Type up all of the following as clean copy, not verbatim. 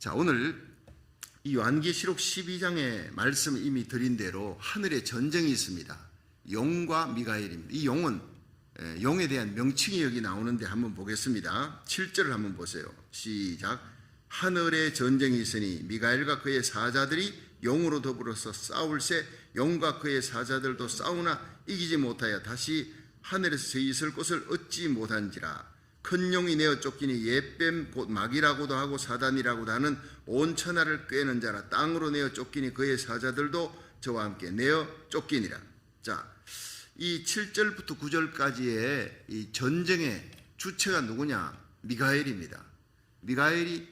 자, 오늘 이 요한계시록 12장의 말씀 이미 드린 대로 하늘에 전쟁이 있습니다. 용과 미가엘입니다. 이 용은 용에 대한 명칭이 여기 나오는데 한번 보겠습니다. 7절을 한번 보세요. 시작. 하늘에 전쟁이 있으니 미가엘과 그의 사자들이 용으로 더불어서 싸울새 용과 그의 사자들도 싸우나 이기지 못하여 다시 하늘에서 서 있을 곳을 얻지 못한지라. 큰 용이 내어 쫓기니 옛뱀 곧 마귀라고도 하고 사단이라고도 하는 온 천하를 꿰는 자라. 땅으로 내어 쫓기니 그의 사자들도 저와 함께 내어 쫓기니라. 자, 이 7절부터 9절까지의 이 전쟁의 주체가 누구냐? 미가엘입니다. 미가엘이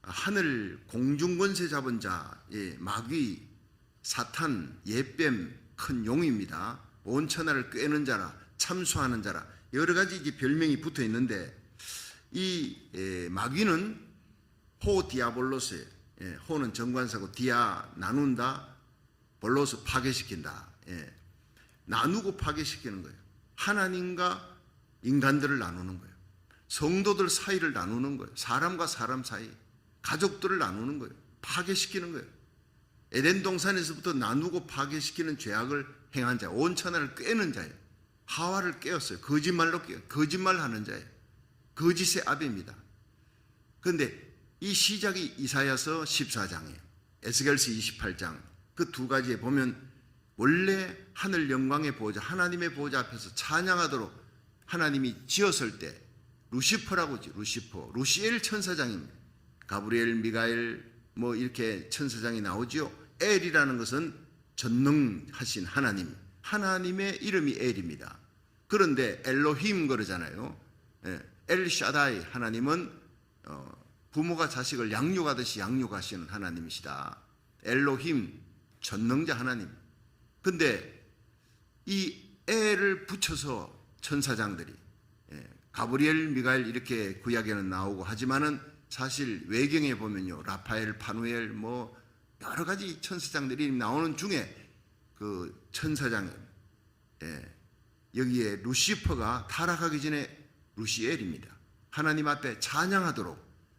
하늘 공중권세 잡은 자, 마귀, 사탄, 옛뱀, 큰 용입니다. 온 천하를 꿰는 자라, 참수하는 자라, 여러 가지 이제 별명이 붙어 있는데, 이 마귀는 호 디아볼로스예요. 호는 정관사고 디아 나눈다, 볼로스 파괴시킨다. 나누고 파괴시키는 거예요. 하나님과 인간들을 나누는 거예요. 성도들 사이를 나누는 거예요. 사람과 사람 사이, 가족들을 나누는 거예요. 파괴시키는 거예요. 에덴 동산에서부터 나누고 파괴시키는 죄악을 행한 자, 온 천하를 꿰는 자예요. 하와를 깨웠어요. 거짓말로 깨요. 거짓말하는 자예요. 거짓의 아비입니다. 그런데 이 시작이 이사야서 14장이에요. 에스겔서 28장. 그 두 가지에 보면 원래 하늘 영광의 보호자, 하나님의 보호자 앞에서 찬양하도록 하나님이 지었을 때 루시퍼라고 하죠. 루시퍼, 루시엘 천사장입니다. 가브리엘, 미가엘 뭐 이렇게 천사장이 나오죠. 엘이라는 것은 전능하신 하나님, 하나님의 이름이 엘입니다. 그런데 엘로힘 그러잖아요. 엘샤다이, 하나님은 부모가 자식을 양육하듯이 양육하시는 하나님이시다. 엘로힘, 전능자 하나님. 근데 이 엘을 붙여서 천사장들이 가브리엘, 미가엘 이렇게 구약에는 나오고 하지만은 사실 외경에 보면요, 라파엘, 파누엘 뭐 여러 가지 천사장들이 나오는 중에 그 천사장, 여기에 루시퍼가 타락하기 전에 루시엘입니다. 하나님 앞에 찬양하도록,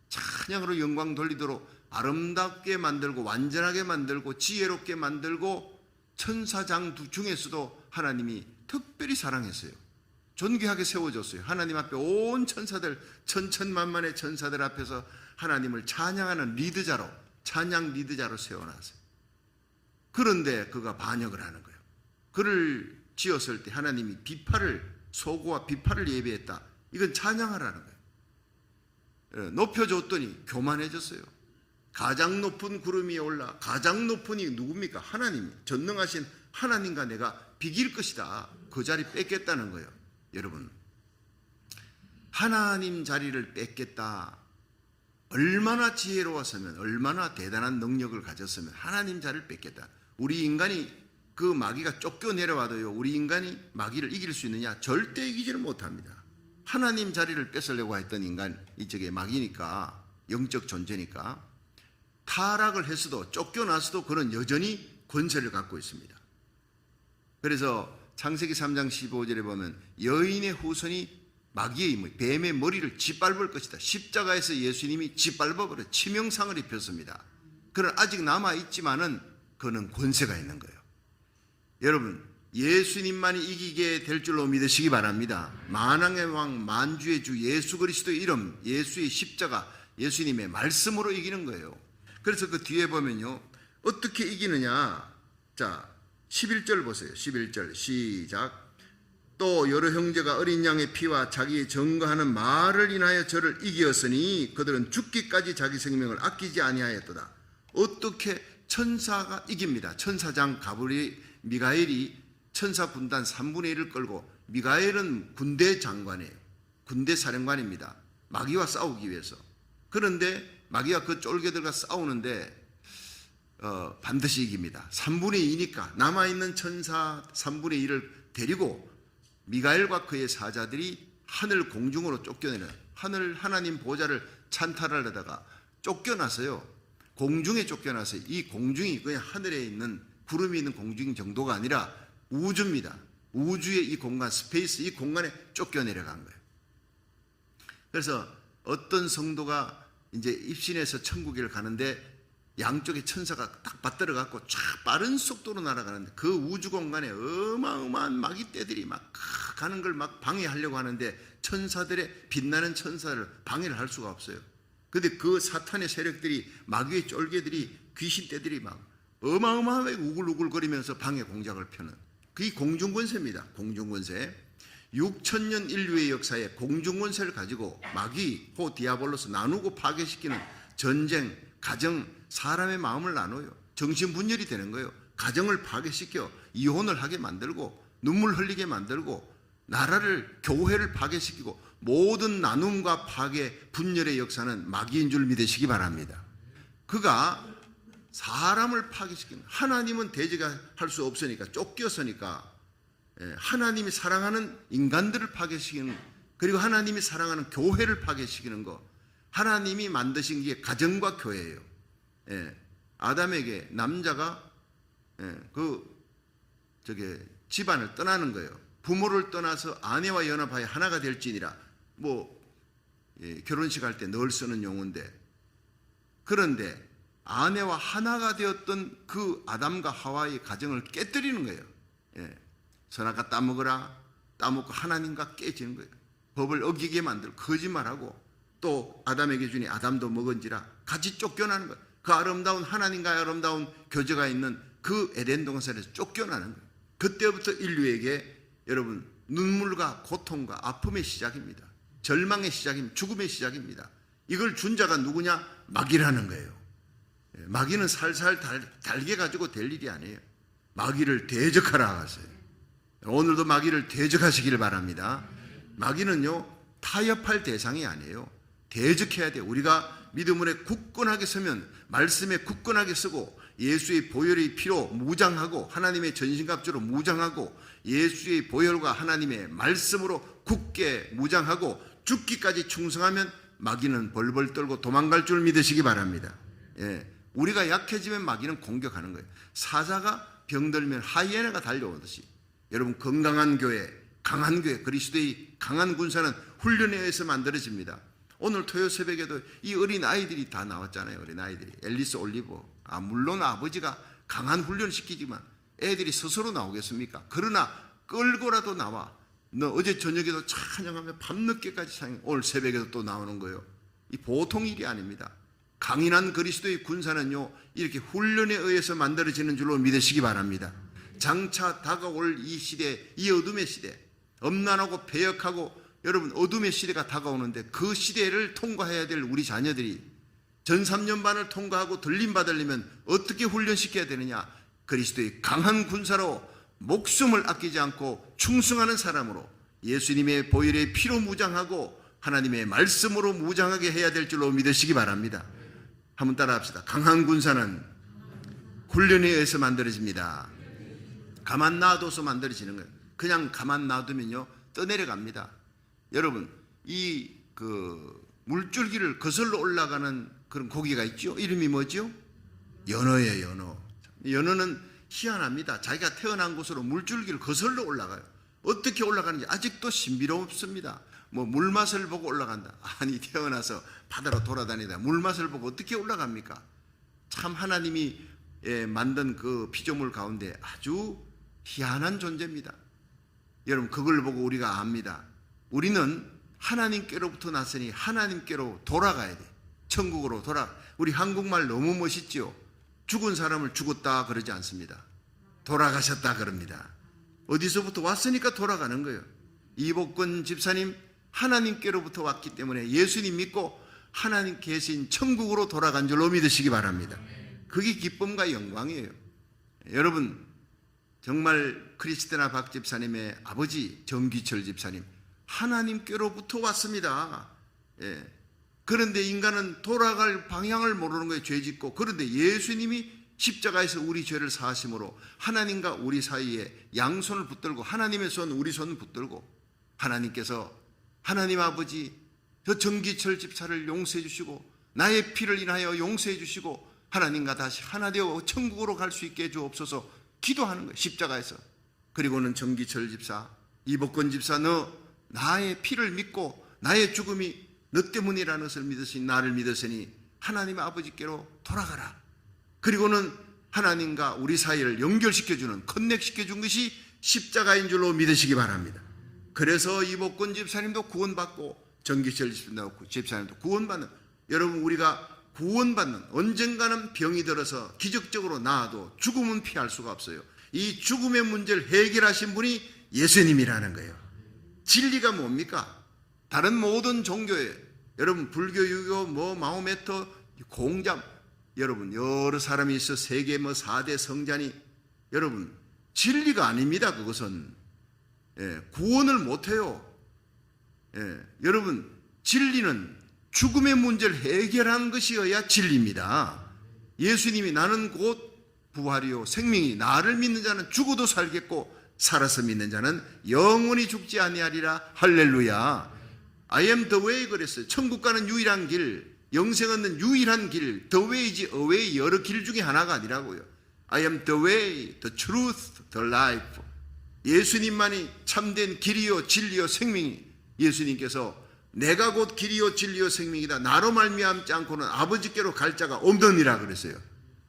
찬양으로 영광 돌리도록 아름답게 만들고 완전하게 만들고 지혜롭게 만들고 천사장 중에서도 하나님이 특별히 사랑했어요. 존귀하게 세워줬어요. 하나님 앞에 온 천사들, 천천만만의 천사들 앞에서 하나님을 찬양하는 리드자로, 찬양 리드자로 세워놨어요. 그런데 그가 반역을 하는 거예요. 그를 지었을 때 하나님이 비파를, 소고와 비파를 예비했다. 이건 찬양하라는 거예요. 높여줬더니 교만해졌어요. 가장 높은 구름 위에 올라, 가장 높은 이 누굽니까? 하나님, 전능하신 하나님과 내가 비길 것이다. 그 자리 뺏겠다는 거예요. 여러분, 하나님 자리를 뺏겠다. 얼마나 지혜로웠으면, 얼마나 대단한 능력을 가졌으면 하나님 자리를 뺏겠다. 우리 인간이 그 마귀가 쫓겨 내려와도요, 우리 인간이 마귀를 이길 수 있느냐? 절대 이기지는 못합니다. 하나님 자리를 뺏으려고 했던 인간, 이쪽에 마귀니까, 영적 존재니까 타락을 했어도, 쫓겨났어도 그는 여전히 권세를 갖고 있습니다. 그래서 창세기 3장 15절에 보면 여인의 후손이 마귀의 힘을, 뱀의 머리를 짓밟을 것이다. 십자가에서 예수님이 짓밟아버려 치명상을 입혔습니다. 그는 아직 남아있지만은 그는 권세가 있는 거예요. 여러분, 예수님만이 이기게 될 줄로 믿으시기 바랍니다. 만왕의 왕, 만주의 주 예수 그리스도의 이름, 예수의 십자가, 예수님의 말씀으로 이기는 거예요. 그래서 그 뒤에 보면요, 어떻게 이기느냐. 자, 11절 보세요. 11절 시작. 또 여러 형제가 어린 양의 피와 자기의 증거하는 말을 인하여 저를 이기었으니 그들은 죽기까지 자기 생명을 아끼지 아니하였도다. 어떻게 천사가 이깁니다. 천사장 가브리엘, 미가엘이 천사 군단 3분의 1을 끌고, 미가엘은 군대 장관이에요. 군대 사령관입니다. 마귀와 싸우기 위해서. 그런데 마귀와 그 쫄개들과 싸우는데 반드시 이깁니다. 3분의 2니까 남아있는 천사 3분의 1을 데리고 미가엘과 그의 사자들이 하늘 공중으로 쫓겨내는, 하나님 보좌를 찬탈을 하다가 쫓겨나서요, 공중에 쫓겨나서, 이 공중이 그냥 하늘에 있는 구름이 있는 공중 정도가 아니라 우주입니다. 우주의 이 공간, 스페이스, 이 공간에 쫓겨내려간 거예요. 그래서 어떤 성도가 이제 입신해서 천국에 가는데 양쪽에 천사가 딱 받들어 갖고 쫙 빠른 속도로 날아가는데 그 우주 공간에 어마어마한 마귀떼들이 막 가는 걸 막 방해하려고 하는데 천사들의 빛나는 천사를 방해를 할 수가 없어요. 근데 그 사탄의 세력들이 마귀의 쫄개들이 귀신떼들이 막 어마어마하게 우글우글거리면서 방해 공작을 펴는 그게 공중권세입니다. 공중권세. 6천년 인류의 역사에 공중권세를 가지고 마귀, 호 디아볼로스 나누고 파괴시키는 전쟁, 가정, 사람의 마음을 나눠요. 정신분열이 되는 거예요. 가정을 파괴시켜 이혼을 하게 만들고 눈물 흘리게 만들고 나라를, 교회를 파괴시키고 모든 나눔과 파괴, 분열의 역사는 마귀인 줄 믿으시기 바랍니다. 그가 사람을 파괴시키는, 하나님은 대적할 수 없으니까, 쫓겼으니까 하나님이 사랑하는 인간들을 파괴시키는, 그리고 하나님이 사랑하는 교회를 파괴시키는 거, 하나님이 만드신 게 가정과 교회예요. 아담에게 남자가 집안을 떠나는 거예요. 부모를 떠나서 아내와 연합하여 하나가 될지니라. 결혼식 할 때 늘 쓰는 용어인데, 그런데 아내와 하나가 되었던 그 아담과 하와의 가정을 깨뜨리는 거예요. 선악과 따먹으라, 따먹고 하나님과 깨지는 거예요. 법을 어기게 만들고 거짓말하고 또 아담에게 주니 아담도 먹은지라 같이 쫓겨나는 거예요. 그 아름다운 하나님과의 아름다운 교제가 있는 그 에덴 동산에서 쫓겨나는 거예요. 그때부터 인류에게 여러분 눈물과 고통과 아픔의 시작입니다. 절망의 시작입니다. 죽음의 시작입니다. 이걸 준 자가 누구냐? 마귀라는 거예요. 마귀는 살살 달게 가지고 될 일이 아니에요. 마귀를 대적하라 하세요. 오늘도 마귀를 대적하시기를 바랍니다. 마귀는요 타협할 대상이 아니에요. 대적해야 돼요. 우리가 믿음으로 굳건하게 서면, 말씀에 굳건하게 서고 예수의 보혈의 피로 무장하고 하나님의 전신갑주로 무장하고 예수의 보혈과 하나님의 말씀으로 굳게 무장하고 죽기까지 충성하면 마귀는 벌벌 떨고 도망갈 줄 믿으시기 바랍니다. 우리가 약해지면 마귀는 공격하는 거예요. 사자가 병들면 하이에나가 달려오듯이 여러분 건강한 교회, 강한 교회, 그리스도의 강한 군사는 훈련에 의해서 만들어집니다. 오늘 토요 새벽에도 이 어린 아이들이 다 나왔잖아요. 어린 아이들이 앨리스 올리버. 물론 아버지가 강한 훈련을 시키지만 애들이 스스로 나오겠습니까? 그러나 끌고라도 나와. 너 어제 저녁에도 찬양하며 밤늦게까지 찬양, 오늘 새벽에도 또 나오는 거예요. 이 보통 일이 아닙니다. 강인한 그리스도의 군사는요 이렇게 훈련에 의해서 만들어지는 줄로 믿으시기 바랍니다. 장차 다가올 이 시대, 이 어둠의 시대, 엄난하고 패역하고 여러분 어둠의 시대가 다가오는데 그 시대를 통과해야 될 우리 자녀들이 전 3년반을 통과하고 들림받으려면 어떻게 훈련시켜야 되느냐? 그리스도의 강한 군사로 목숨을 아끼지 않고 충성하는 사람으로 예수님의 보혈의 피로 무장하고 하나님의 말씀으로 무장하게 해야 될 줄로 믿으시기 바랍니다. 한번 따라 합시다. 강한 군사는 훈련에 의해서 만들어집니다. 가만 놔둬서 만들어지는 거예요. 그냥 가만 놔두면요 떠내려갑니다. 여러분 이 물줄기를 거슬러 올라가는 그런 고기가 있죠. 이름이 뭐죠? 연어예요. 연어. 연어는 희한합니다. 자기가 태어난 곳으로 물줄기를 거슬러 올라가요. 어떻게 올라가는지 아직도 신비롭습니다. 물맛을 보고 올라간다. 아니 태어나서 바다로 돌아다니다 물맛을 보고 어떻게 올라갑니까? 참 하나님이 만든 그 피조물 가운데 아주 희한한 존재입니다. 여러분 그걸 보고 우리가 압니다. 우리는 하나님께로부터 났으니 하나님께로 돌아가야 돼. 천국으로 우리 한국말 너무 멋있죠. 죽은 사람을 죽었다 그러지 않습니다. 돌아가셨다 그럽니다. 어디서부터 왔으니까 돌아가는 거예요. 이복권 집사님 하나님께로부터 왔기 때문에 예수님 믿고 하나님 계신 천국으로 돌아간 줄로 믿으시기 바랍니다. 그게 기쁨과 영광이에요. 여러분 정말 크리스티나 박 집사님의 아버지 정기철 집사님 하나님께로부터 왔습니다. 그런데 인간은 돌아갈 방향을 모르는 거예요. 죄짓고. 그런데 예수님이 십자가에서 우리 죄를 사하심으로 하나님과 우리 사이에 양손을 붙들고 하나님의 손 우리 손 붙들고 하나님께서 하나님 아버지 저 정기철 집사를 용서해 주시고 나의 피를 인하여 용서해 주시고 하나님과 다시 하나 되어 천국으로 갈 수 있게 해 주옵소서 기도하는 거예요. 십자가에서. 그리고는 정기철 집사, 이복권 집사 너 나의 피를 믿고 나의 죽음이 너 때문이라는 것을 믿으시니 나를 믿으시니 하나님 아버지께로 돌아가라. 그리고는 하나님과 우리 사이를 연결시켜주는, 커넥시켜준 것이 십자가인 줄로 믿으시기 바랍니다. 그래서 이복권 집사님도 구원받고 정기철 집사님도 구원받는, 여러분 우리가 구원받는, 언젠가는 병이 들어서 기적적으로 나아도 죽음은 피할 수가 없어요. 이 죽음의 문제를 해결하신 분이 예수님이라는 거예요. 진리가 뭡니까? 다른 모든 종교에, 여러분 불교, 유교, 마호메토, 공자, 여러분 여러 사람이 있어 세계 4대 성자니, 여러분 진리가 아닙니다. 그것은 구원을 못해요. 여러분 진리는 죽음의 문제를 해결하는 것이어야 진리입니다. 예수님이 나는 곧 부활이요 생명이, 나를 믿는 자는 죽어도 살겠고 살아서 믿는 자는 영원히 죽지 아니하리라. 할렐루야. I am the way 그랬어요. 천국 가는 유일한 길, 영생 얻는 유일한 길, the way이지 away, 여러 길 중에 하나가 아니라고요. I am the way, the truth, the life. 예수님만이 참된 길이요 진리요 생명이, 예수님께서 내가 곧 길이요 진리요 생명이다, 나로 말미암지 않고는 아버지께로 갈 자가 없느니라 그랬어요.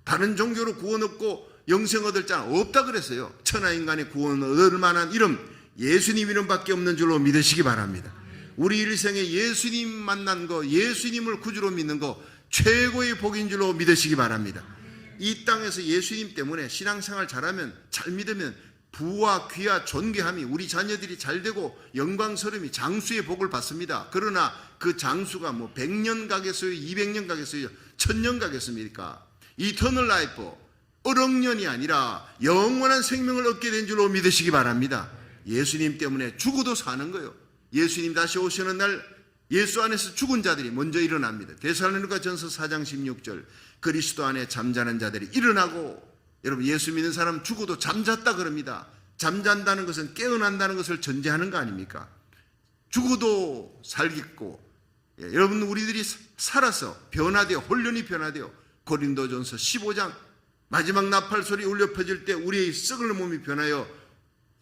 다른 종교로 구원 얻고 영생 얻을 자는 없다 그랬어요. 천하인간의 구원 얻을 만한 이름, 예수님 이름밖에 없는 줄로 믿으시기 바랍니다. 우리 일생에 예수님 만난 거, 예수님을 구주로 믿는 거 최고의 복인 줄로 믿으시기 바랍니다. 이 땅에서 예수님 때문에 신앙생활 잘하면, 잘 믿으면 부와 귀와 존귀함이, 우리 자녀들이 잘되고 영광스러움이, 장수의 복을 받습니다. 그러나 그 장수가 100년 가겠어요? 200년 가겠어요? 1000년 가겠습니까? 이터널 라이프, 어럭년이 아니라 영원한 생명을 얻게 된 줄로 믿으시기 바랍니다. 예수님 때문에 죽어도 사는 거예요. 예수님 다시 오시는 날 예수 안에서 죽은 자들이 먼저 일어납니다. 데살로니가전서 4장 16절, 그리스도 안에 잠자는 자들이 일어나고, 여러분 예수 믿는 사람 죽어도 잠잤다 그럽니다. 잠잔다는 것은 깨어난다는 것을 전제하는 거 아닙니까? 죽어도 살겠고, 여러분 우리들이 살아서 변화되어, 혼련이 변화되어, 고린도전서 15장 마지막 나팔소리 울려 퍼질 때 우리의 썩을 몸이 변하여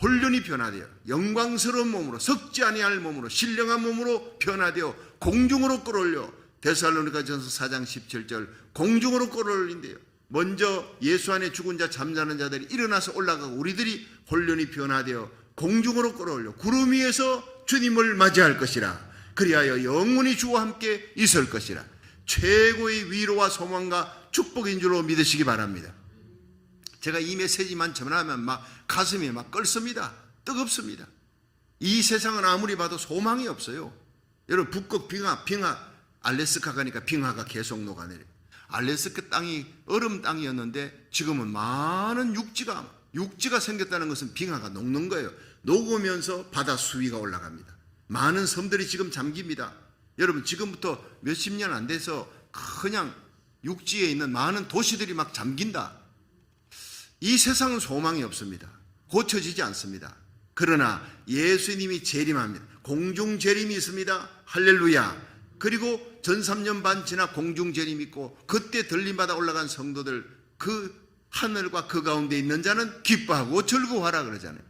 혼련이 변화되어 영광스러운 몸으로, 썩지 아니할 몸으로, 신령한 몸으로 변화되어 공중으로 끌어올려, 데살로니가전서 4장 17절 공중으로 끌어올린대요. 먼저 예수 안에 죽은 자, 잠자는 자들이 일어나서 올라가고 우리들이 혼련이 변화되어 공중으로 끌어올려 구름 위에서 주님을 맞이할 것이라. 그리하여 영원히 주와 함께 있을 것이라. 최고의 위로와 소망과 축복인 줄로 믿으시기 바랍니다. 제가 이 메시지만 전하면 가슴이 끓습니다. 뜨겁습니다. 이 세상은 아무리 봐도 소망이 없어요. 여러분 북극 빙하, 알래스카 가니까 빙하가 계속 녹아내려요. 알래스카 땅이 얼음 땅이었는데 지금은 많은 육지가 생겼다는 것은 빙하가 녹는 거예요. 녹으면서 바다 수위가 올라갑니다. 많은 섬들이 지금 잠깁니다. 여러분 지금부터 몇십 년 안 돼서 그냥 육지에 있는 많은 도시들이 잠긴다. 이 세상은 소망이 없습니다. 고쳐지지 않습니다. 그러나 예수님이 재림합니다. 공중 재림이 있습니다. 할렐루야. 그리고 전 3년 반 지나 공중 재림이 있고, 그때 들림받아 올라간 성도들, 그 하늘과 그 가운데 있는 자는 기뻐하고 즐거워하라 그러잖아요.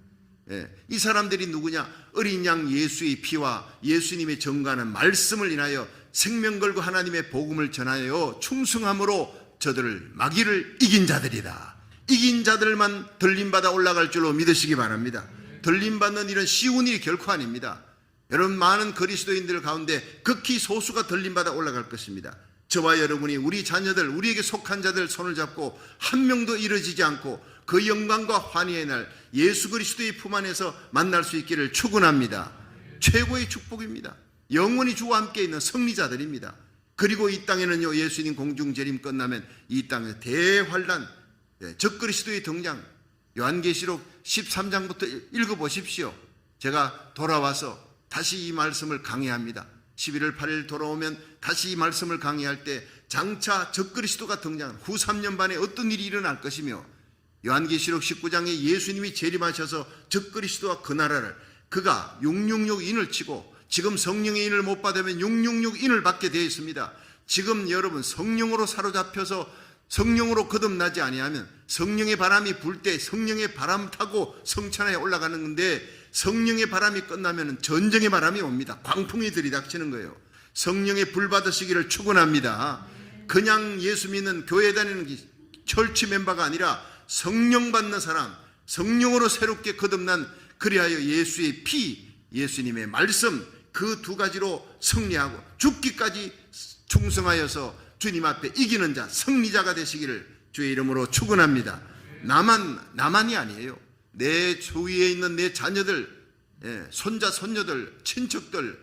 이 사람들이 누구냐? 어린 양 예수의 피와 예수님의 정가는 말씀을 인하여 생명 걸고 하나님의 복음을 전하여 충성함으로 저들을 마귀를 이긴 자들이다. 이긴 자들만 들림받아 올라갈 줄로 믿으시기 바랍니다. 들림받는 일은 쉬운 일이 결코 아닙니다. 여러분 많은 그리스도인들 가운데 극히 소수가 들림받아 올라갈 것입니다. 저와 여러분이 우리 자녀들, 우리에게 속한 자들 손을 잡고 한 명도 이뤄지지 않고 그 영광과 환희의 날 예수 그리스도의 품 안에서 만날 수 있기를 축원합니다. 최고의 축복입니다. 영원히 주와 함께 있는 승리자들입니다. 그리고 이 땅에는요, 예수님 공중 재림 끝나면 이 땅에 대환란, 적그리스도의 등장, 요한계시록 13장부터 읽어보십시오. 제가 돌아와서 다시 이 말씀을 강해합니다. 11월 8일 돌아오면 다시 이 말씀을 강해할 때 장차 적그리스도가 등장한 후 3년 반에 어떤 일이 일어날 것이며, 요한계시록 19장에 예수님이 재림하셔서 적그리스도와 그 나라를, 그가 666인을 치고, 지금 성령의 인을 못 받으면 666인을 받게 되어 있습니다. 지금 여러분 성령으로 사로잡혀서 성령으로 거듭나지 아니하면 성령의 바람이 불 때 성령의 바람 타고 성천하에 올라가는 건데, 성령의 바람이 끝나면 전쟁의 바람이 옵니다. 광풍이 들이닥치는 거예요. 성령의 불 받으시기를 축원합니다. 그냥 예수 믿는 교회 다니는 철치 멤버가 아니라 성령 받는 사람, 성령으로 새롭게 거듭난, 그리하여 예수의 피, 예수님의 말씀, 그 두 가지로 승리하고 죽기까지 충성하여서 주님 앞에 이기는 자, 승리자가 되시기를 주의 이름으로 축원합니다. 나만이 아니에요. 내 주위에 있는 내 자녀들, 손자, 손녀들, 친척들,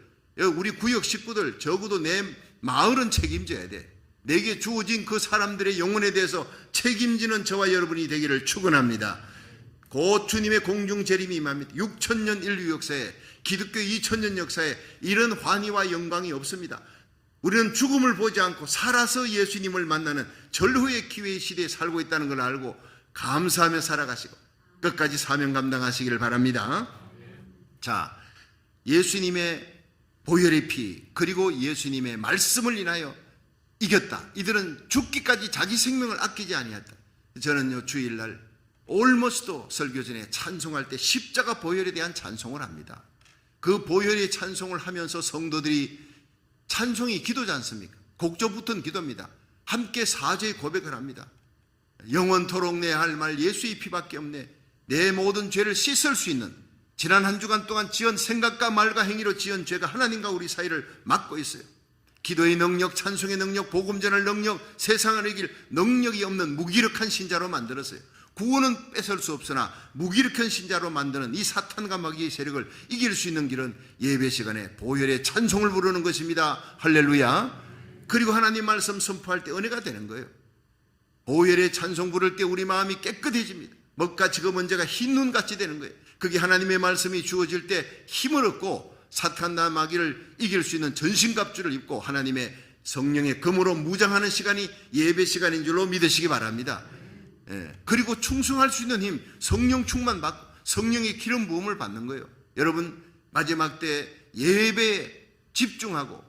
우리 구역 식구들, 적어도 내 마을은 책임져야 돼. 내게 주어진 그 사람들의 영혼에 대해서 책임지는 저와 여러분이 되기를 축원합니다. 곧 주님의 공중 재림이 임합니다. 6천년 인류 역사에, 기독교 2000년 역사에 이런 환희와 영광이 없습니다. 우리는 죽음을 보지 않고 살아서 예수님을 만나는 절호의 기회의 시대에 살고 있다는 걸 알고 감사하며 살아가시고 끝까지 사명 감당하시기를 바랍니다. 자, 예수님의 보혈의 피, 그리고 예수님의 말씀을 인하여 이겼다. 이들은 죽기까지 자기 생명을 아끼지 아니했다. 저는요, 주일날 올머스도 설교 전에 찬송할 때 십자가 보혈에 대한 찬송을 합니다. 그 보혈의 찬송을 하면서 성도들이, 찬송이 기도지 않습니까? 곡조 붙은 기도입니다. 함께 사죄의 고백을 합니다. 영원토록 내 할 말 예수의 피밖에 없네. 내 모든 죄를 씻을 수 있는, 지난 한 주간 동안 지은 생각과 말과 행위로 지은 죄가 하나님과 우리 사이를 막고 있어요. 기도의 능력, 찬송의 능력, 복음 전할 능력, 세상을 이길 능력이 없는 무기력한 신자로 만들었어요. 구원은 뺏을 수 없으나 무기력한 신자로 만드는 이 사탄과 마귀의 세력을 이길 수 있는 길은 예배 시간에 보혈의 찬송을 부르는 것입니다. 할렐루야. 그리고 하나님 말씀 선포할 때 은혜가 되는 거예요. 보혈의 찬송 부를 때 우리 마음이 깨끗해집니다. 먹같이 그 문제가 흰 눈같이 되는 거예요. 그게 하나님의 말씀이 주어질 때 힘을 얻고 사탄과 마귀를 이길 수 있는 전신갑주를 입고 하나님의 성령의 검으로 무장하는 시간이 예배 시간인 줄로 믿으시기 바랍니다. 그리고 충성할 수 있는 힘, 성령 충만 받고 성령의 기름 부음을 받는 거예요. 여러분, 마지막 때 예배에 집중하고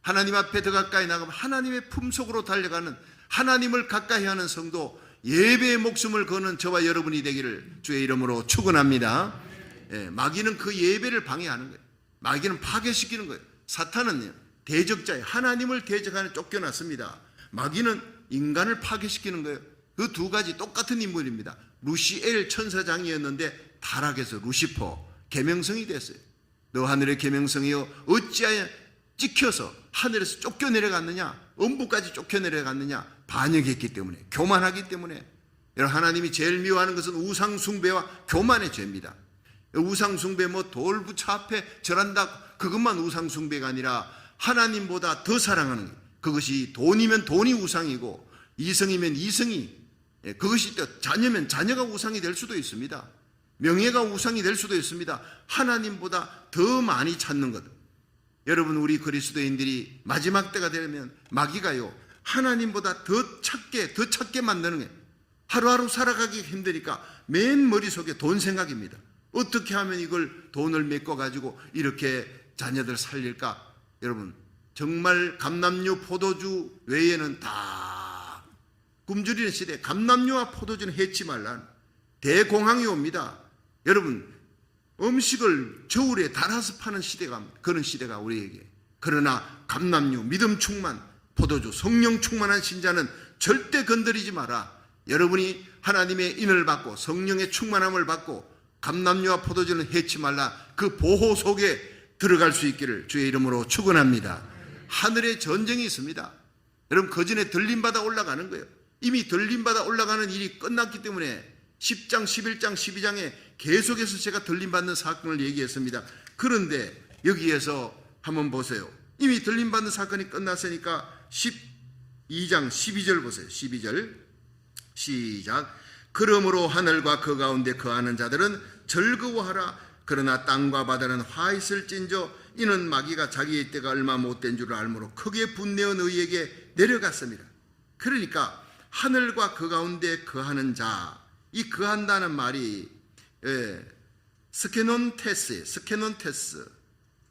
하나님 앞에 더 가까이 나가면 하나님의 품속으로 달려가는, 하나님을 가까이 하는 성도, 예배의 목숨을 거는 저와 여러분이 되기를 주의 이름으로 축원합니다. 마귀는 그 예배를 방해하는 거예요. 마귀는 파괴시키는 거예요. 사탄은요, 대적자예요. 하나님을 대적하는 쫓겨났습니다. 마귀는 인간을 파괴시키는 거예요. 그 두 가지 똑같은 인물입니다. 루시엘 천사장이었는데 타락해서 루시퍼, 계명성이 됐어요. 너 하늘의 계명성이여 어찌하여 찍혀서 하늘에서 쫓겨내려갔느냐, 음부까지 쫓겨내려갔느냐. 반역했기 때문에, 교만하기 때문에. 여러분, 하나님이 제일 미워하는 것은 우상숭배와 교만의 죄입니다. 우상숭배, 돌 부처 앞에 절한다, 그것만 우상숭배가 아니라 하나님보다 더 사랑하는 것. 그것이 돈이면 돈이 우상이고 이성이면 이성이, 그것이 또 자녀면 자녀가 우상이 될 수도 있습니다. 명예가 우상이 될 수도 있습니다. 하나님보다 더 많이 찾는 것. 여러분, 우리 그리스도인들이 마지막 때가 되면 마귀가요, 하나님보다 더 찾게 만드는 거예요. 하루하루 살아가기 힘드니까 맨 머릿속에 돈 생각입니다. 어떻게 하면 이걸 돈을 메꿔가지고 이렇게 자녀들 살릴까? 여러분, 정말 감남류, 포도주 외에는 다 굶주리는 시대, 감남류와 포도주는 해치 말란 대공황이 옵니다. 여러분, 음식을 저울에 달아서 파는 시대가, 그런 시대가 우리에게. 그러나 감남류, 믿음 충만, 포도주, 성령 충만한 신자는 절대 건드리지 마라. 여러분이 하나님의 인을 받고 성령의 충만함을 받고 감남류와 포도주는 해치 말라. 그 보호 속에 들어갈 수 있기를 주의 이름으로 축원합니다. 하늘에 전쟁이 있습니다. 여러분, 그 전에 들림받아 올라가는 거예요. 이미 들림받아 올라가는 일이 끝났기 때문에 10장, 11장, 12장에 계속해서 제가 들림받는 사건을 얘기했습니다. 그런데 여기에서 한번 보세요. 이미 들림받는 사건이 끝났으니까 12장 12절 보세요. 12절 시작. 그러므로 하늘과 그 가운데 거하는 자들은 즐거워하라. 그러나 땅과 바다는 화 있을진저 이는 마귀가 자기의 때가 얼마 못된 줄을 알므로 크게 분내어 너희에게 내려갔습니다. 그러니까 하늘과 그 가운데 거하는 자, 이 거한다는 말이 스케논테스,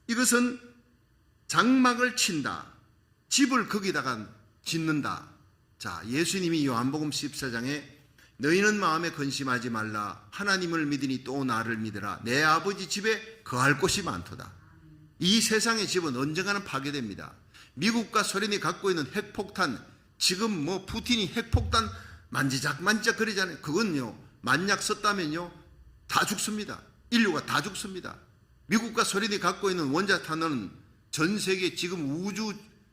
이것은 장막을 친다, 집을 거기다가 짓는다. 자, 예수님이 요한복음 14장에 너희는 마음에 근심하지 말라. 하나님을 믿으니 또 나를 믿으라. 내 아버지 집에 거할 곳이 많도다. 이 세상의 집은 언젠가는 파괴됩니다. 미국과 소련이 갖고 있는 핵폭탄, 지금 뭐 푸틴이 핵폭탄 만지작 그러잖아요. 그건요, 만약 썼다면요 다 죽습니다. 인류가 다 죽습니다. 미국과 소련이 갖고 있는 원자탄은 전 세계 지금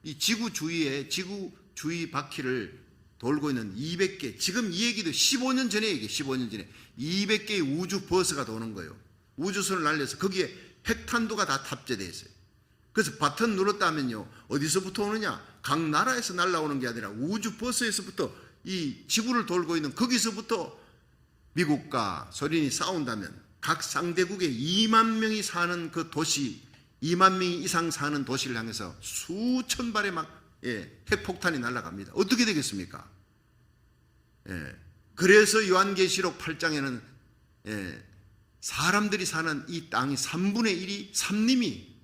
이 지구 주위 바퀴를 돌고 있는 200개, 지금 이 얘기도 15년 전에 얘기해. 15년 전에 200개의 우주 버스가 도는 거예요. 우주선을 날려서 거기에 핵탄두가 다 탑재되어 있어요. 그래서 버튼 눌렀다면요 어디서부터 오느냐, 각 나라에서 날아오는 게 아니라 우주 버스에서부터 이 지구를 돌고 있는 거기서부터 미국과 소련이 싸운다면 각 상대국에 2만 명이 사는 그 도시, 2만 명 이상 사는 도시를 향해서 수천 발의 핵폭탄이 날아갑니다. 어떻게 되겠습니까? 그래서 요한계시록 8장에는 사람들이 사는 이 땅이 3분의 1이 산림이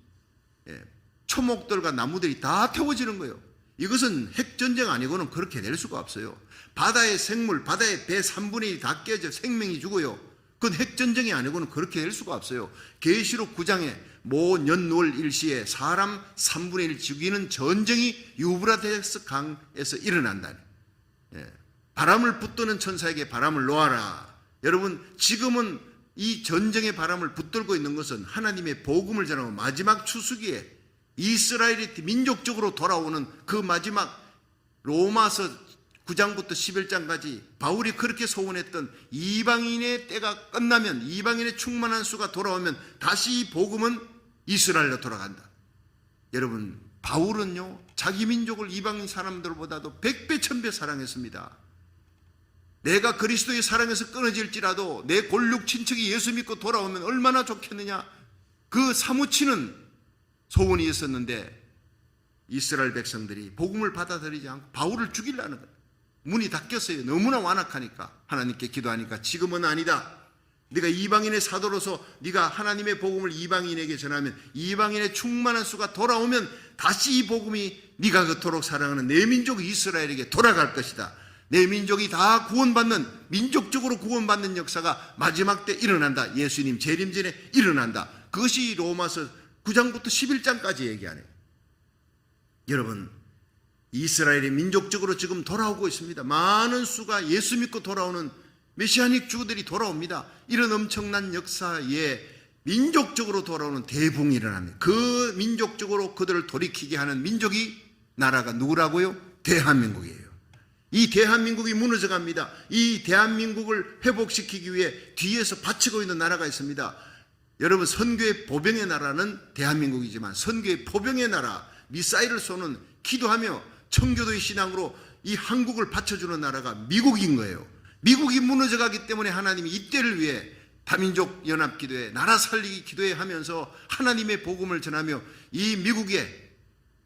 초목들과 나무들이 다 태워지는 거예요. 이것은 핵전쟁 아니고는 그렇게 될 수가 없어요. 바다의 생물, 바다의 배 3분의 1이 다 깨져 생명이 죽어요. 그건 핵전쟁이 아니고는 그렇게 될 수가 없어요. 계시록 9장에 모 년월 일시에 사람 3분의 1 죽이는 전쟁이 유브라데스 강에서 일어난다니. 바람을 붙드는 천사에게 바람을 놓아라. 여러분, 지금은 이 전쟁의 바람을 붙들고 있는 것은 하나님의 복음을 전하고 마지막 추수기에 이스라엘이 민족적으로 돌아오는 그 마지막 로마서 9장부터 11장까지 바울이 그렇게 소원했던 이방인의 때가 끝나면, 이방인의 충만한 수가 돌아오면 다시 이 복음은 이스라엘로 돌아간다. 여러분, 바울은요 자기 민족을 이방인 사람들보다도 100배 1000배 사랑했습니다. 내가 그리스도의 사랑에서 끊어질지라도 내 골육 친척이 예수 믿고 돌아오면 얼마나 좋겠느냐, 그 사무치는 소원이 있었는데 이스라엘 백성들이 복음을 받아들이지 않고 바울을 죽이려는 거예요. 문이 닫혔어요. 너무나 완악하니까. 하나님께 기도하니까 지금은 아니다. 네가 이방인의 사도로서 네가 하나님의 복음을 이방인에게 전하면 이방인의 충만한 수가 돌아오면 다시 이 복음이 네가 그토록 사랑하는 내 민족 이스라엘에게 돌아갈 것이다. 내 민족이 다 구원받는, 민족적으로 구원받는 역사가 마지막 때 일어난다. 예수님 재림 전에 일어난다. 그것이 로마서 9장부터 11장까지 얘기하네요. 여러분, 이스라엘이 민족적으로 지금 돌아오고 있습니다. 많은 수가 예수 믿고 돌아오는 메시아닉 주들이 돌아옵니다. 이런 엄청난 역사에 민족적으로 돌아오는 대붕이 일어납니다. 그 민족적으로 그들을 돌이키게 하는 민족이, 나라가 누구라고요? 대한민국이에요. 이 대한민국이 무너져갑니다. 이 대한민국을 회복시키기 위해 뒤에서 바치고 있는 나라가 있습니다. 여러분, 선교의 보병의 나라는 대한민국이지만 선교의 포병의 나라, 미사일을 쏘는, 기도하며 청교도의 신앙으로 이 한국을 받쳐주는 나라가 미국인 거예요. 미국이 무너져가기 때문에 하나님이 이때를 위해 다민족 연합기도회, 나라 살리기 기도회 하면서 하나님의 복음을 전하며 이 미국에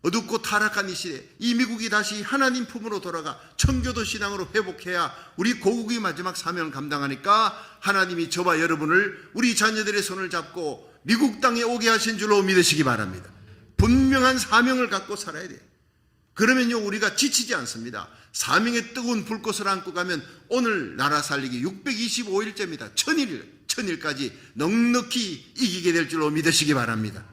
어둡고 타락한 이 시대, 이 미국이 다시 하나님 품으로 돌아가 청교도 신앙으로 회복해야 우리 고국이 마지막 사명을 감당하니까 하나님이 저와 여러분을, 우리 자녀들의 손을 잡고 미국 땅에 오게 하신 줄로 믿으시기 바랍니다. 분명한 사명을 갖고 살아야 돼요. 그러면요 우리가 지치지 않습니다. 사명의 뜨거운 불꽃을 안고 가면 오늘 나라 살리기 625일째입니다. 1000일까지 넉넉히 이기게 될 줄로 믿으시기 바랍니다.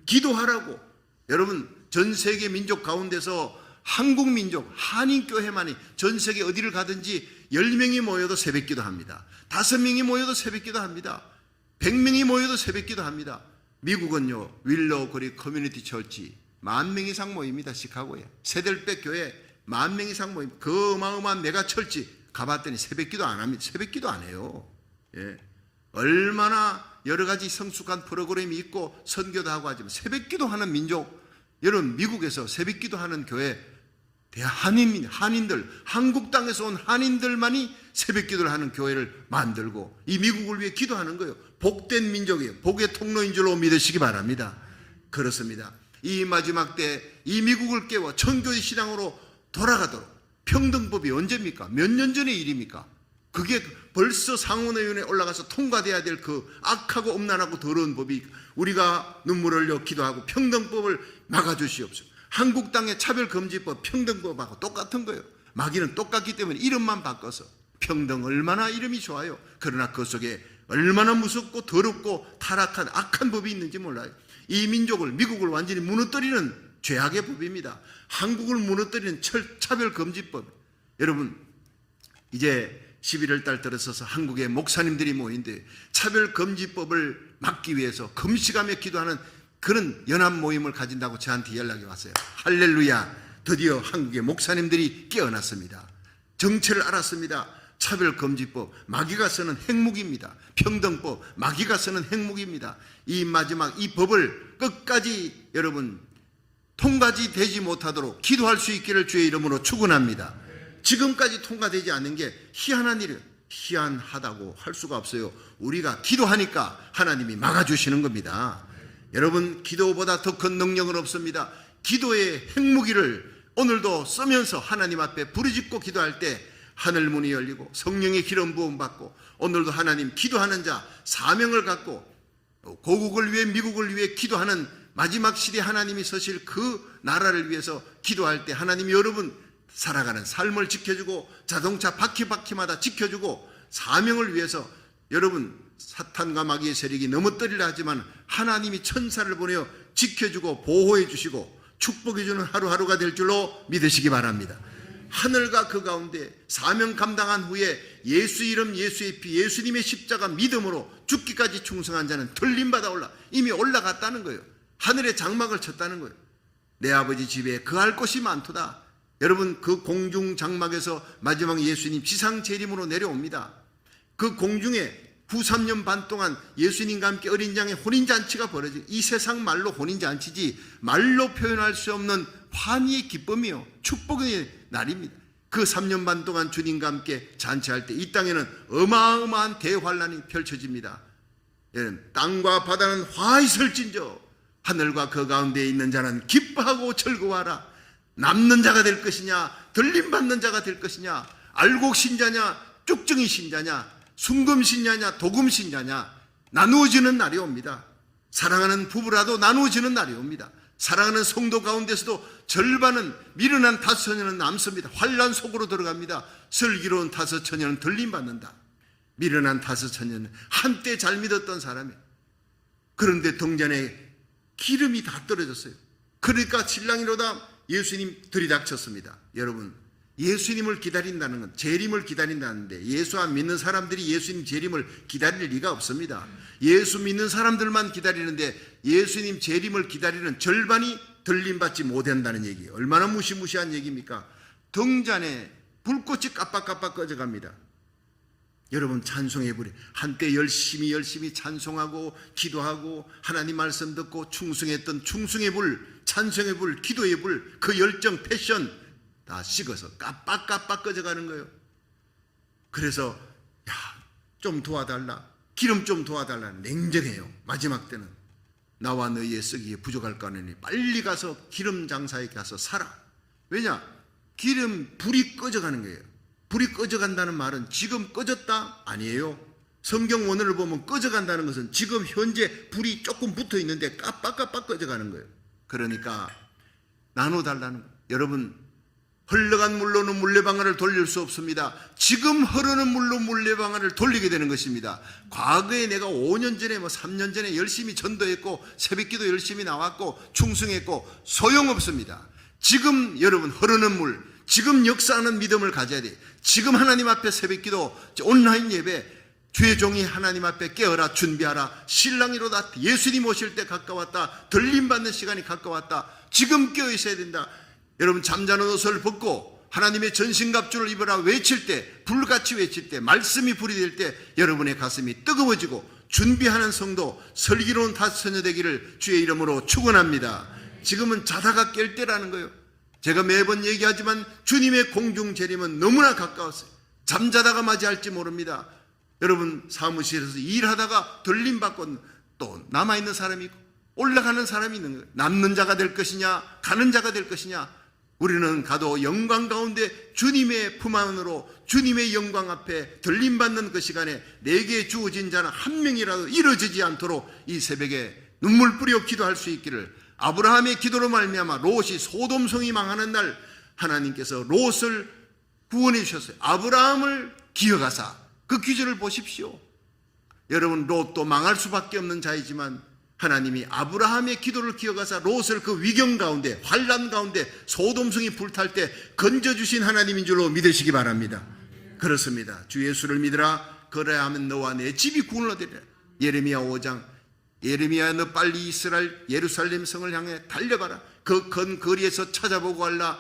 기도하라고. 여러분, 전 세계 민족 가운데서 한국 민족, 한인교회만이 전 세계 어디를 가든지 10명이 모여도 새벽기도 합니다. 5명이 모여도 새벽기도 합니다. 100명이 모여도 새벽기도 합니다. 미국은요 윌로우 그리 커뮤니티 철치 10,000명 이상 모입니다. 시카고에 세델백 교회 10,000명 이상 모입니다. 그 어마어마한 메가 철치 가봤더니 새벽기도 안 합니다. 새벽기도 안 해요. 얼마나 여러 가지 성숙한 프로그램이 있고 선교도 하고 하지만 새벽기도 하는 민족, 여러분 미국에서 새벽기도 하는 교회, 한인들, 한국 땅에서 온 한인들만이 새벽기도를 하는 교회를 만들고 이 미국을 위해 기도하는 거예요. 복된 민족이에요. 복의 통로인 줄로 믿으시기 바랍니다. 그렇습니다. 이 마지막 때 이 미국을 깨워 청교의 신앙으로 돌아가도록, 평등법이 언제입니까? 몇 년 전의 일입니까? 그게 벌써 상원의원에 올라가서 통과돼야 될 그 악하고 엄난하고 더러운 법이, 우리가 눈물 흘려 기도하고 평등법을 막아주시옵소서. 한국 땅의 차별금지법, 평등법하고 똑같은 거예요. 마귀는 똑같기 때문에 이름만 바꿔서. 평등 얼마나 이름이 좋아요. 그러나 그 속에 얼마나 무섭고 더럽고 타락한 악한 법이 있는지 몰라요. 이 민족을, 미국을 완전히 무너뜨리는 죄악의 법입니다. 한국을 무너뜨리는 차별금지법. 여러분, 이제 11월 달 들어서서 한국의 목사님들이 모인데 차별금지법을 막기 위해서 금식하며 기도하는 그런 연합 모임을 가진다고 저한테 연락이 왔어요. 할렐루야. 드디어 한국의 목사님들이 깨어났습니다. 정체를 알았습니다. 차별금지법, 마귀가 쓰는 핵무기입니다. 평등법, 마귀가 쓰는 핵무기입니다. 이 마지막 이 법을 끝까지 여러분 통과지 되지 못하도록 기도할 수 있기를 주의 이름으로 축원합니다. 지금까지 통과되지 않는 게 희한한 일이에요. 희한하다고 할 수가 없어요. 우리가 기도하니까 하나님이 막아주시는 겁니다. 여러분, 기도보다 더 큰 능력은 없습니다. 기도의 핵무기를 오늘도 쓰면서 하나님 앞에 부르짖고 기도할 때 하늘 문이 열리고 성령의 기름 부음 받고, 오늘도 하나님 기도하는 자 사명을 갖고 고국을 위해 미국을 위해 기도하는 마지막 시대 하나님이 서실 그 나라를 위해서 기도할 때 하나님이 여러분 살아가는 삶을 지켜주고 자동차 바퀴마다 지켜주고 사명을 위해서 여러분 사탄과 마귀의 세력이 넘어뜨리려 하지만 하나님이 천사를 보내어 지켜주고 보호해 주시고 축복해 주는 하루하루가 될 줄로 믿으시기 바랍니다. 하늘과 그 가운데 사명 감당한 후에 예수 이름 예수의 피 예수님의 십자가 믿음으로 죽기까지 충성한 자는 들림받아 이미 올라갔다는 거예요. 하늘에 장막을 쳤다는 거예요. 내 아버지 집에 거할 곳이 많도다. 여러분, 그 공중 장막에서 마지막 예수님 지상 재림으로 내려옵니다. 그 공중에 후 3년 반 동안 예수님과 함께 어린 양의 혼인잔치가 벌어지, 이 세상 말로 혼인잔치지 말로 표현할 수 없는 환희의 기쁨이요 축복의 날입니다. 그 3년 반 동안 주님과 함께 잔치할 때 이 땅에는 어마어마한 대환란이 펼쳐집니다. 땅과 바다는 화히 설진저 하늘과 그 가운데 있는 자는 기뻐하고 즐거워하라. 남는 자가 될 것이냐 들림받는 자가 될 것이냐, 알곡 신자냐 쭉증이 신자냐, 순금 신자냐 도금 신자냐, 나누어지는 날이 옵니다. 사랑하는 부부라도 나누어지는 날이 옵니다. 사랑하는 성도 가운데서도 절반은 미련한 5처녀는 남습니다. 환난 속으로 들어갑니다. 슬기로운 5처녀는 들림받는다. 미련한 5처녀는 한때 잘 믿었던 사람이에요. 그런데 등잔에 기름이 다 떨어졌어요. 그러니까 신랑이로다 예수님 들이닥쳤습니다. 여러분, 예수님을 기다린다는 건 재림을 기다린다는데 예수 안 믿는 사람들이 예수님 재림을 기다릴 리가 없습니다. 예수 믿는 사람들만 기다리는데 예수님 재림을 기다리는 절반이 들림받지 못한다는 얘기예요. 얼마나 무시무시한 얘기입니까? 등잔에 불꽃이 깜빡깜빡 꺼져갑니다. 여러분, 찬송의 불이 한때 열심히 찬송하고 기도하고 하나님 말씀 듣고 충성했던 충성의 불, 찬송의 불, 기도의 불, 그 열정, 패션 다 식어서 깜빡깜빡 꺼져가는 거예요. 그래서 좀 도와달라, 기름 좀 도와달라, 냉정해요. 마지막 때는 나와 너희의 쓰기에 부족할까 하니 빨리 가서 기름 장사에 가서 사라. 왜냐? 기름 불이 꺼져가는 거예요. 불이 꺼져간다는 말은 지금 꺼졌다? 아니에요. 성경 원어를 보면 꺼져간다는 것은 지금 현재 불이 조금 붙어 있는데 깜빡깜빡 꺼져가는 거예요. 그러니까 나눠달라는 거예요. 여러분, 흘러간 물로는 물레방아를 돌릴 수 없습니다. 지금 흐르는 물로 물레방아를 돌리게 되는 것입니다. 과거에 내가 5년 전에 3년 전에 열심히 전도했고 새벽기도 열심히 나왔고 충성했고 소용없습니다. 지금 여러분 흐르는 물, 지금 역사하는 믿음을 가져야 돼. 지금 하나님 앞에 새벽기도 온라인 예배, 주의 종이 하나님 앞에 깨어라, 준비하라. 신랑이로다. 예수님 오실 때 가까웠다. 들림받는 시간이 가까웠다. 지금 깨어 있어야 된다. 여러분, 잠자는 옷을 벗고 하나님의 전신갑주를 입으라 외칠 때, 불같이 외칠 때, 말씀이 불이 될 때 여러분의 가슴이 뜨거워지고 준비하는 성도, 슬기로운 5처녀 되기를 주의 이름으로 축원합니다. 지금은 자다가 깰 때라는 거예요. 제가 매번 얘기하지만 주님의 공중 재림은 너무나 가까웠어요. 잠자다가 맞이할지 모릅니다. 여러분, 사무실에서 일하다가 들림받고 또 남아있는 사람이 있고 올라가는 사람이 있는 거예요. 남는 자가 될 것이냐 가는 자가 될 것이냐. 우리는 가도 영광 가운데 주님의 품 안으로 주님의 영광 앞에 들림받는 그 시간에 내게 주어진 자는 한 명이라도 이루어지지 않도록 이 새벽에 눈물 뿌려 기도할 수 있기를. 아브라함의 기도로 말미암아 롯이 소돔성이 망하는 날 하나님께서 롯을 구원해 주셨어요. 아브라함을 기억하사 그 기절을 보십시오. 여러분, 롯도 망할 수밖에 없는 자이지만 하나님이 아브라함의 기도를 기억하사 롯을 그 위경 가운데, 환난 가운데 소돔성이 불탈 때 건져주신 하나님인 줄로 믿으시기 바랍니다. 그렇습니다. 주 예수를 믿으라. 그래야 하면 너와 내 집이 구원을 얻으리라. 예레미야 5장, 예레미야 너 빨리 이스라엘 예루살렘 성을 향해 달려가라. 그 건 거리에서 찾아보고 알라.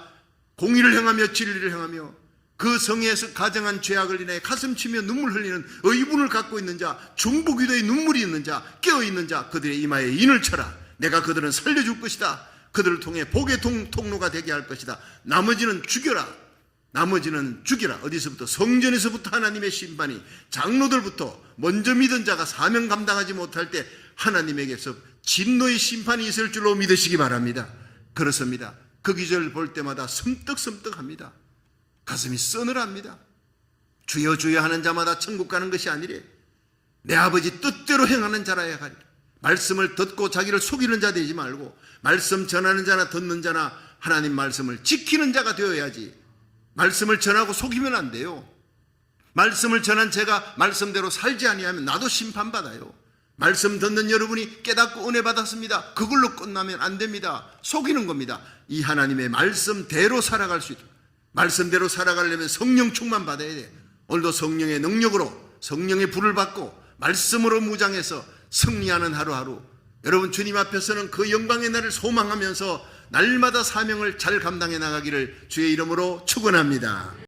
공의를 행하며 진리를 행하며 그 성에서 가정한 죄악을 인해 가슴 치며 눈물 흘리는 의분을 갖고 있는 자, 중보기도에 눈물이 있는 자, 깨어있는 자, 그들의 이마에 인을 쳐라. 내가 그들은 살려줄 것이다. 그들을 통해 복의 통로가 되게 할 것이다. 나머지는 죽여라. 나머지는 죽이라. 어디서부터? 성전에서부터 하나님의 심판이, 장로들부터 먼저 믿은 자가 사명 감당하지 못할 때 하나님에게서 진노의 심판이 있을 줄로 믿으시기 바랍니다. 그렇습니다. 그 기절을 볼 때마다 섬뜩섬뜩합니다. 가슴이 서늘합니다. 주여 주여 하는 자마다 천국 가는 것이 아니래. 내 아버지 뜻대로 행하는 자라야 하리라. 말씀을 듣고 자기를 속이는 자 되지 말고 말씀 전하는 자나 듣는 자나 하나님 말씀을 지키는 자가 되어야지. 말씀을 전하고 속이면 안 돼요. 말씀을 전한 제가 말씀대로 살지 아니하면 나도 심판받아요. 말씀 듣는 여러분이 깨닫고 은혜 받았습니다. 그걸로 끝나면 안 됩니다. 속이는 겁니다. 이 하나님의 말씀대로 살아갈 수 있도록. 말씀대로 살아가려면 성령 충만 받아야 돼. 오늘도 성령의 능력으로, 성령의 불을 받고 말씀으로 무장해서 승리하는 하루하루. 여러분 주님 앞에서는 그 영광의 날을 소망하면서 날마다 사명을 잘 감당해 나가기를 주의 이름으로 축원합니다.